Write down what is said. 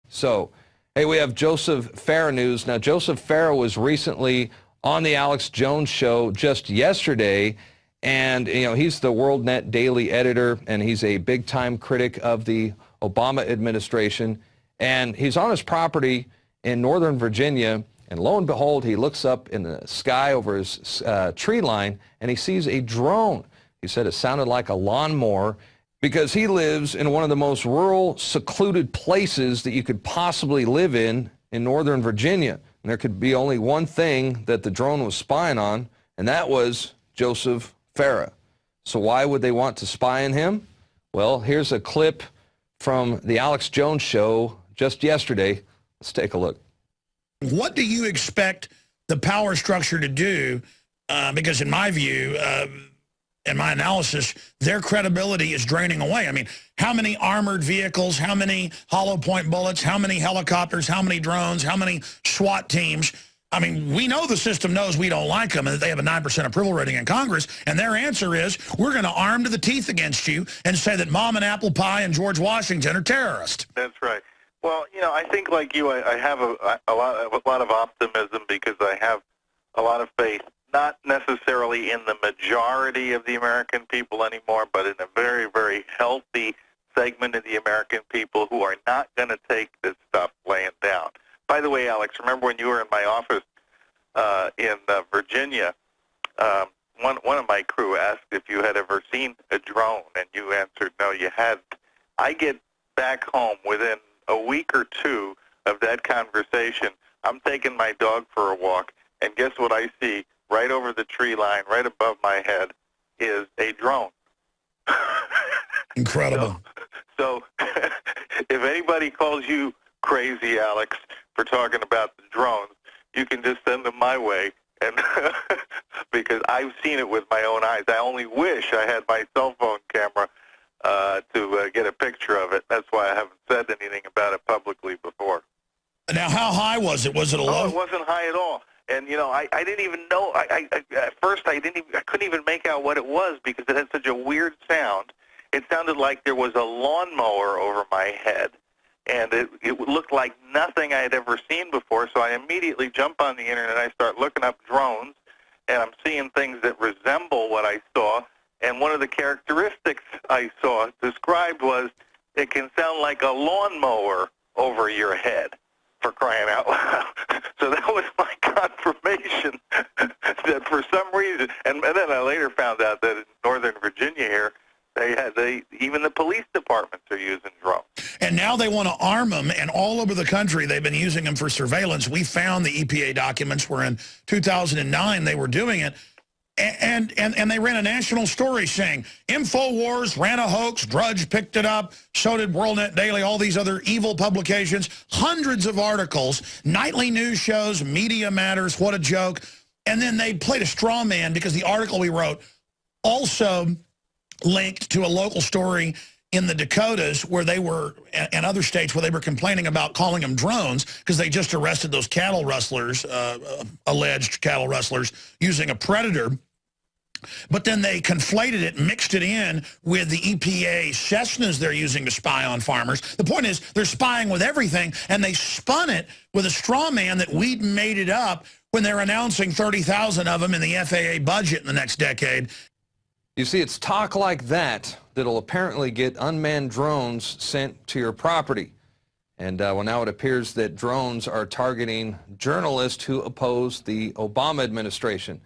So, hey, we have Joseph Farah news. Now, Joseph Farah was recently on the Alex Jones show just yesterday, and he's the WorldNet daily editor, and he's a big-time critic of the Obama administration. And he's on his property in Northern Virginia, and lo and behold, he looks up in the sky over his tree line, and he sees a drone. He said it sounded like a lawnmower, because he lives in one of the most rural, secluded places that you could possibly live in Northern Virginia. And there could be only one thing that the drone was spying on, and that was Joseph Farah. So why would they want to spy on him? Well, here's a clip from the Alex Jones show just yesterday. Let's take a look. What do you expect the power structure to do? Because in my view, in my analysis, their credibility is draining away. I mean, how many armored vehicles, how many hollow point bullets, how many helicopters, how many drones, how many SWAT teams? I mean, we know the system knows we don't like them and that they have a 9% approval rating in Congress, and their answer is, we're going to arm to the teeth against you and say that Mom and Apple Pie and George Washington are terrorists. That's right. Well, I think like you, I have a lot of optimism because I have a lot of faith, not necessarily in the majority of the American people anymore, but in a very, very healthy segment of the American people who are not going to take this stuff laying down. By the way, Alex, remember when you were in my office in Virginia, one of my crew asked if you had ever seen a drone, and you answered no, you hadn't. I get back home within a week or two of that conversation. I'm taking my dog for a walk, and guess what I see? Right over the tree line, right above my head, is a drone. Incredible. So if anybody calls you crazy, Alex, for talking about the drones, you can just send them my way, and because I've seen it with my own eyes. I only wish I had my cell phone camera to get a picture of it. That's why I haven't said anything about it publicly before. Now, how high was it? Was it a low? Oh, it wasn't high at all. And I didn't even know. At first, I couldn't even make out what it was because it had such a weird sound. It sounded like there was a lawnmower over my head, and it looked like nothing I had ever seen before. So I immediately jump on the internet. I start looking up drones, and I'm seeing things that resemble what I saw. And one of the characteristics I saw described was it can sound like a lawnmower over your head. For crying out loud. So that was my confirmation that for some reason, and then I later found out that in Northern Virginia here, even the police departments are using drones. And now they want to arm them, and all over the country they've been using them for surveillance. We found the EPA documents where in 2009 they were doing it. And they ran a national story saying, InfoWars ran a hoax, Drudge picked it up, so did WorldNet Daily, all these other evil publications, hundreds of articles, nightly news shows, Media Matters, what a joke. And then they played a straw man because the article we wrote also linked to a local story in the Dakotas where they were, and other states where they were complaining about calling them drones because they just arrested those cattle rustlers, alleged cattle rustlers, using a predator. But then they conflated it, mixed it in with the EPA Cessnas they're using to spy on farmers. The point is they're spying with everything, and they spun it with a straw man that we'd made it up when they're announcing 30,000 of them in the FAA budget in the next decade. You see, it's talk like that that'll apparently get unmanned drones sent to your property. And well, now it appears that drones are targeting journalists who oppose the Obama administration.